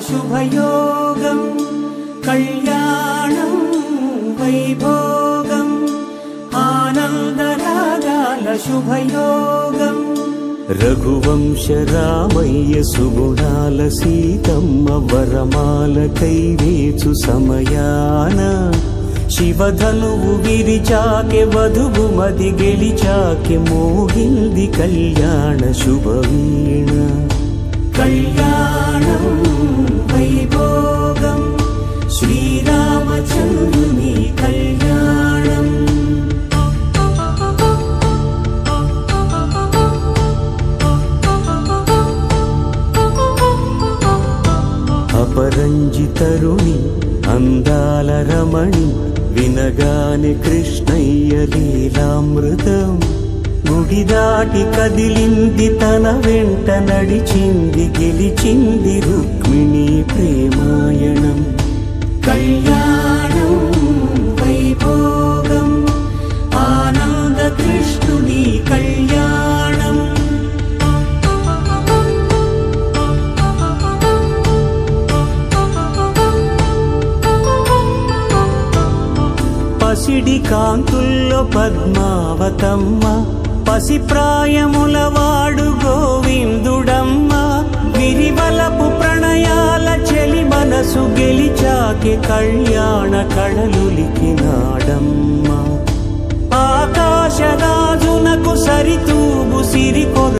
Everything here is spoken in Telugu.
శుభయోగం కళ్యాణం వైభోగం ఆనందరాగాల శుభయోగం రఘువంశ రామయ్య సుగుణాల సీతమ్మ వరమాల కైవేచు సమయాన శివధనువు విరిచాకె వధువు మది గెలిచాకె మోగింది కళ్యాణ శుభవీణ కళ్యాణం వైభోగం శ్రీరామచంద్రుని కళ్యాణం అపరంజి తరుణి అందాల రమణి వినగానే కృష్ణయ్య లీలామృతం గుడి దాటి కదిలింది తన వెంట నడిచింది గెలిచింది రుక్మిణి ప్రేమాయణం కళ్యాణం వైభోగం ఆనంద కృష్ణుని కళ్యాణం పసిడి కాంతుల్లో పద్మావతమ్మ పసిప్రాయముల వాడు గోవిందుడమ్మ విరివలపు ప్రణయాల చెలి మనసు గెలిచాకె కళ్యాణ కళలులికినాడమ్మ ఆకాశరాజునకు సరితూగు సిరికొర